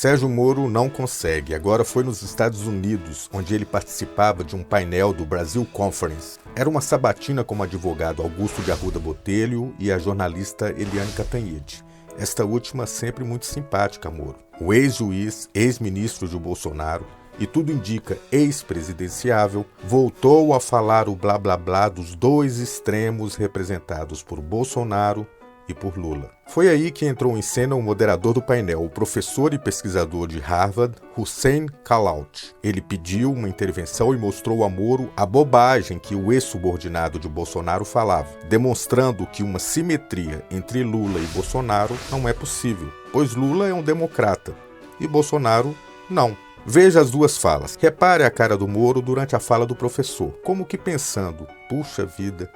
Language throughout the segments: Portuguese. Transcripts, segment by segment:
Sérgio Moro não consegue. Agora foi nos Estados Unidos, onde ele participava de um painel do Brasil Conference. Era uma sabatina com o advogado Augusto de Arruda Botelho e a jornalista Eliane Cantanhede. Esta última sempre muito simpática a Moro. O ex-juiz, ex-ministro de Bolsonaro, e tudo indica ex-presidenciável, voltou a falar o blá blá blá dos dois extremos representados por Bolsonaro e por Lula. Foi aí que entrou em cena o moderador do painel, o professor e pesquisador de Harvard, Hussein Kalaut. Ele pediu uma intervenção e mostrou a Moro a bobagem que o ex-subordinado de Bolsonaro falava, demonstrando que uma simetria entre Lula e Bolsonaro não é possível, pois Lula é um democrata e Bolsonaro não. Veja as duas falas. Repare a cara do Moro durante a fala do professor, como que pensando, puxa vida,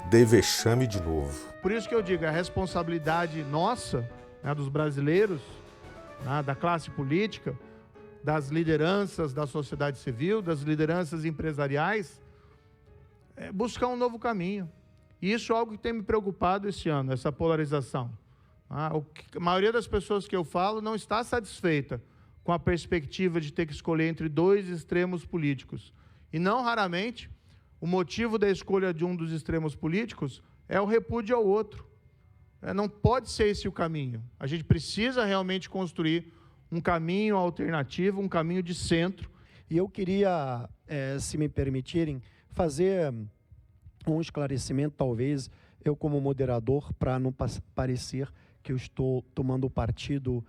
dei vexame de novo. Por isso que eu digo, a responsabilidade nossa, né, dos brasileiros, né, da classe política, das lideranças da sociedade civil, das lideranças empresariais, é buscar um novo caminho. E isso é algo que tem me preocupado esse ano, essa polarização. A maioria das pessoas que eu falo não está satisfeita com a perspectiva de ter que escolher entre dois extremos políticos. E não raramente, o motivo da escolha de um dos extremos políticos é o repúdio ao outro. Não pode ser esse o caminho. A gente precisa realmente construir um caminho alternativo, um caminho de centro. E eu queria, se me permitirem, fazer um esclarecimento, talvez, eu como moderador, para não parecer que eu estou tomando partido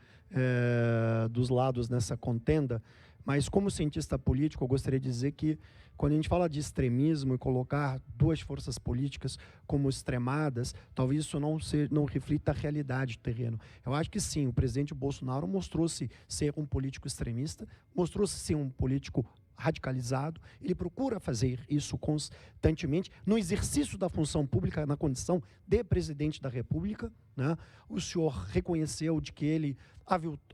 dos lados nessa contenda, mas como cientista político, eu gostaria de dizer que quando a gente fala de extremismo e colocar duas forças políticas como extremadas, talvez isso não reflita a realidade do terreno. Eu acho que sim, o presidente Bolsonaro mostrou-se ser um político extremista, mostrou-se ser um político radicalizado, ele procura fazer isso constantemente no exercício da função pública na condição de presidente da República, né? O senhor reconheceu de que ele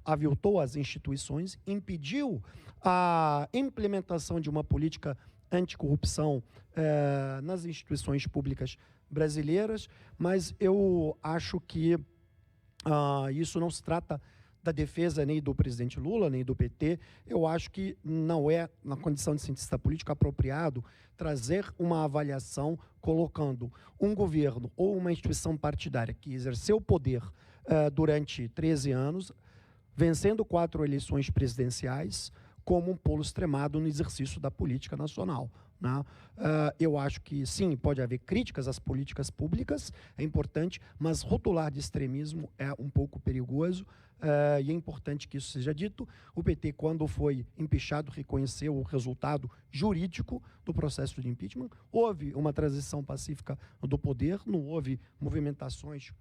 aviltou as instituições, impediu a implementação de uma política anticorrupção nas instituições públicas brasileiras, mas eu acho que isso não se trata da defesa nem do presidente Lula, nem do PT. Eu acho que não é, na condição de cientista político, apropriado trazer uma avaliação colocando um governo ou uma instituição partidária que exerceu o poder durante 13 anos, vencendo 4 eleições presidenciais, como um polo extremado no exercício da política nacional, né? Eu acho que, sim, pode haver críticas às políticas públicas, é importante, mas rotular de extremismo é um pouco perigoso, e é importante que isso seja dito. O PT, quando foi empichado, reconheceu o resultado jurídico do processo de impeachment. Houve uma transição pacífica do poder, não houve movimentações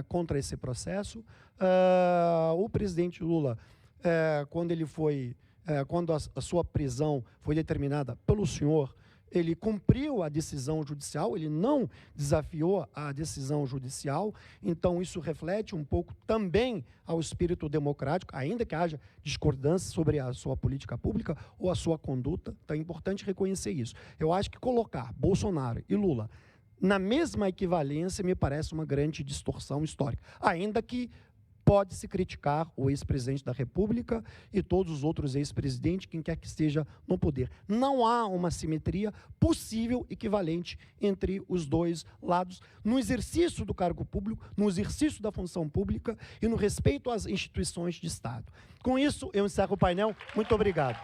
contra esse processo. O presidente Lula, quando a sua prisão foi determinada pelo senhor, ele cumpriu a decisão judicial, ele não desafiou a decisão judicial, então isso reflete um pouco também ao espírito democrático, ainda que haja discordância sobre a sua política pública ou a sua conduta, então é importante reconhecer isso. Eu acho que colocar Bolsonaro e Lula na mesma equivalência me parece uma grande distorção histórica, ainda que pode-se criticar o ex-presidente da República e todos os outros ex-presidentes, quem quer que esteja no poder. Não há uma simetria possível equivalente entre os dois lados no exercício do cargo público, no exercício da função pública e no respeito às instituições de Estado. Com isso, eu encerro o painel. Muito obrigado.